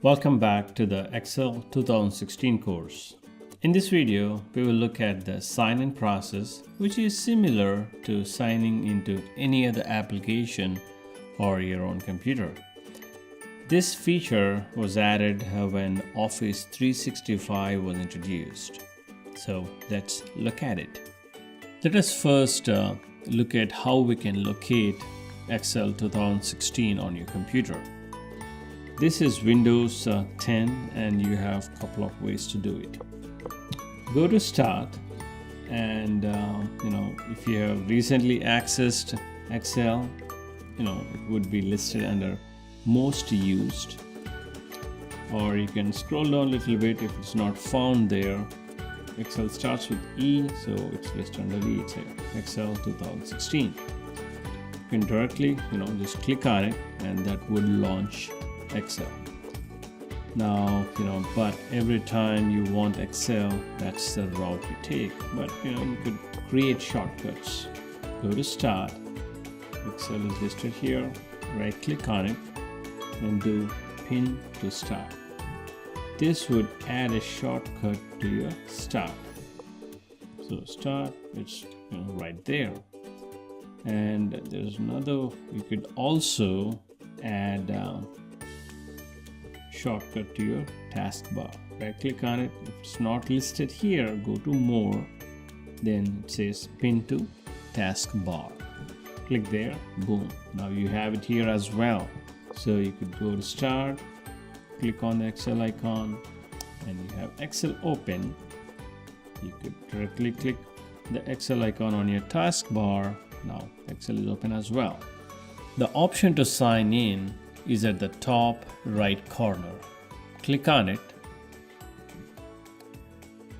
Welcome back to the Excel 2016 course. In this video, we will look at the sign-in process, which is similar to signing into any other application or your own computer. This feature was added when Office 365 was introduced. So let's look at it. Let us first look at how we can locate Excel 2016 on your computer. This is Windows 10 and you have a couple of ways to do it. Go to Start and if you have recently accessed Excel, it would be listed under Most Used, or you can scroll down a little bit. If it's not found there, Excel starts with E, so it's listed under E. It's Excel 2016. You can directly just click on it and that would launch Excel. Now but every time you want Excel, that's the route you take. But you could create shortcuts. Go to Start. Excel is listed here. Right click on it and do Pin to Start. This would add a shortcut to your Start. So Start, it's right there. And there's another. You could also add shortcut to your taskbar. Right click on it. If it's not listed here, go to More. Then it says Pin to Taskbar. Click there. Boom. Now you have it here as well. So you could go to Start, click on the Excel icon, and you have Excel open. You could directly click the Excel icon on your taskbar. Now Excel is open as well. The option to sign in is at the top right corner. Click on it.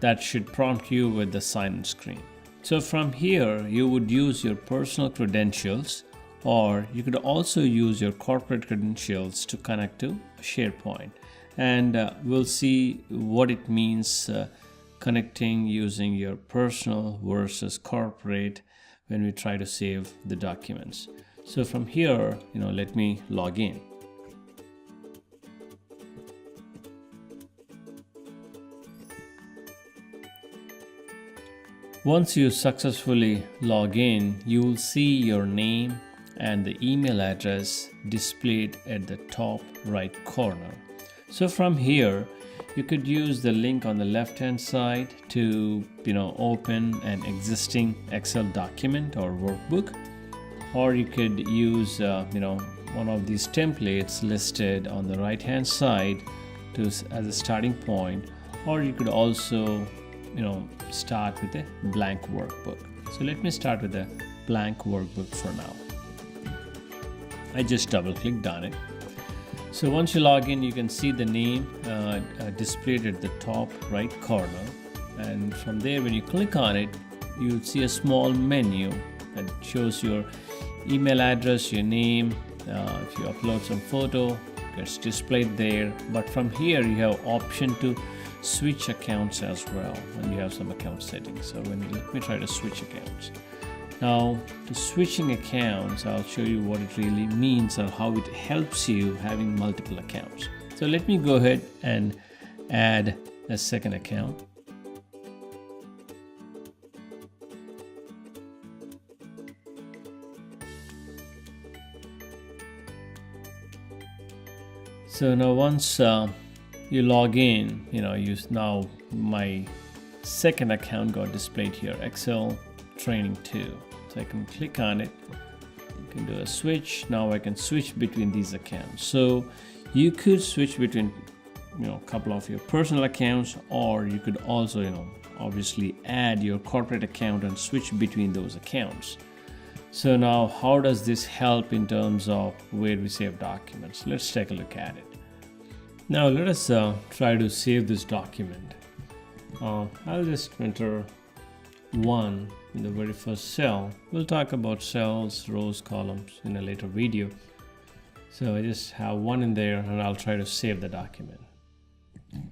That should prompt you with the sign-in screen. So from here, you would use your personal credentials, or you could also use your corporate credentials to connect to SharePoint. And we'll see what it means connecting using your personal versus corporate when we try to save the documents. So from here, let me log in. Once you successfully log in, you will see your name and the email address displayed at the top right corner. So from here, you could use the link on the left hand side to open an existing Excel document or workbook, or you could use one of these templates listed on the right hand side as a starting point, or you could also start with a blank workbook. So let me start with a blank workbook for now. I just double clicked on it. So once you log in, you can see the name displayed at the top right corner, and from there when you click on it, you'll see a small menu that shows your email address, your name. If you upload some photo, it's displayed there. But from here you have option to switch accounts as well, and you have some account settings. So let me try to switch accounts. Now to switching accounts, I'll show you what it really means or how it helps you having multiple accounts. So let me go ahead and add a second account. So now once you log in, now my second account got displayed here, Excel Training 2. So I can click on it, you can do a switch. Now I can switch between these accounts. So you could switch between a couple of your personal accounts, or you could also obviously add your corporate account and switch between those accounts. So now how does this help in terms of where we save documents? Let's take a look at it. Now let us try to save this document. I'll just enter 1 in the very first cell. We'll talk about cells, rows, columns in a later video. So I just have 1 in there and I'll try to save the document.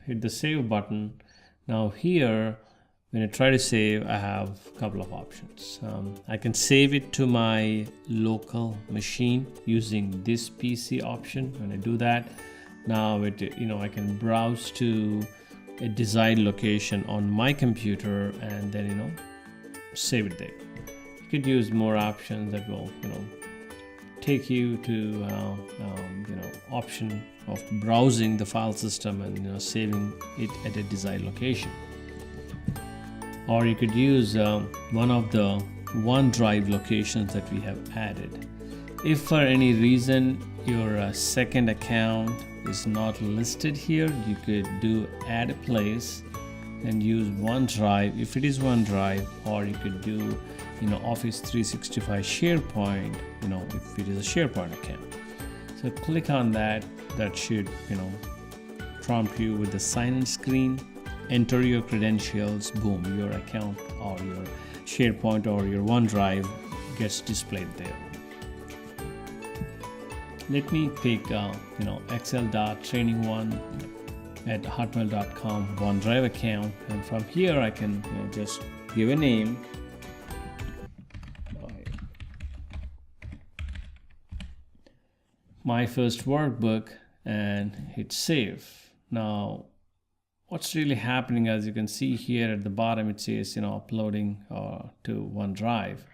Hit the save button. Now here, when I try to save, I have a couple of options. I can save it to my local machine using this PC option. When I do that, Now I can browse to a desired location on my computer and then save it there. You could use more options that will take you to option of browsing the file system and saving it at a desired location. Or you could use one of the OneDrive locations that we have added. If for any reason your second account is not listed here, you could do add a place and use OneDrive if it is OneDrive, or you could do Office 365 SharePoint if it is a SharePoint account. So click on that. That should prompt you with the sign-in screen. Enter your credentials, boom, your account or your SharePoint or your OneDrive gets displayed there. Let me pick excel.training1@hotmail.com OneDrive account, and from here I can just give a name. My first workbook, and hit save. Now what's really happening, as you can see here at the bottom, it says uploading to OneDrive.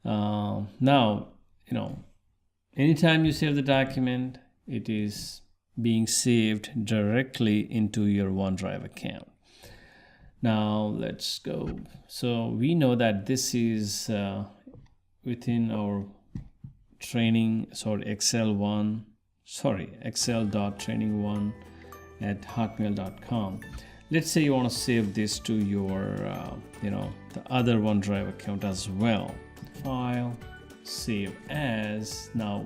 Now anytime you save the document, it is being saved directly into your OneDrive account. Now let's go. So we know that this is within our excel.training1@hotmail.com. Let's say you want to save this to your the other OneDrive account as well. File, save as. Now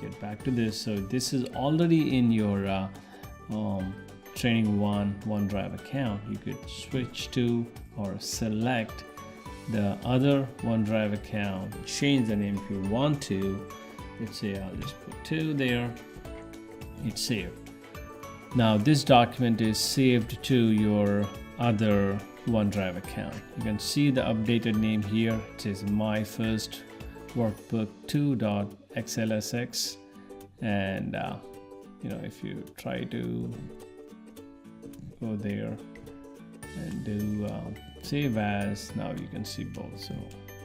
get back to this. So this is already in your Training1 OneDrive account. You could switch to or select the other OneDrive account, change the name if you want to. Let's say I'll just put 2 there. It's saved. Now this document is saved to your other OneDrive account. You can see the updated name here. It says my first workbook 2.xlsx, and if you try to go there and do save as, now you can see both. So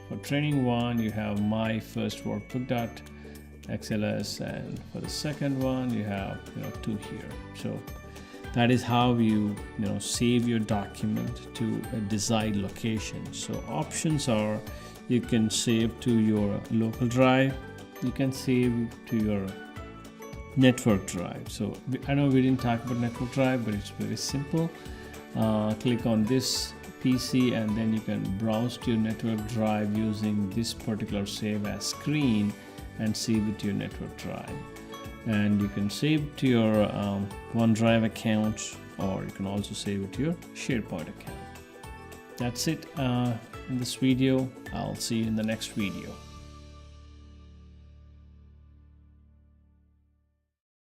for Training1 you have my first workbook.xls, and for the second one you have 2 here. So that is how you save your document to a desired location. So options are, you can save to your local drive, you can save to your network drive. So I know we didn't talk about network drive, but it's very simple. Click on this PC and then you can browse to your network drive using this particular save as screen and save it to your network drive. And you can save to your OneDrive account, or you can also save it to your SharePoint account. That's it in this video. I'll see you in the next video.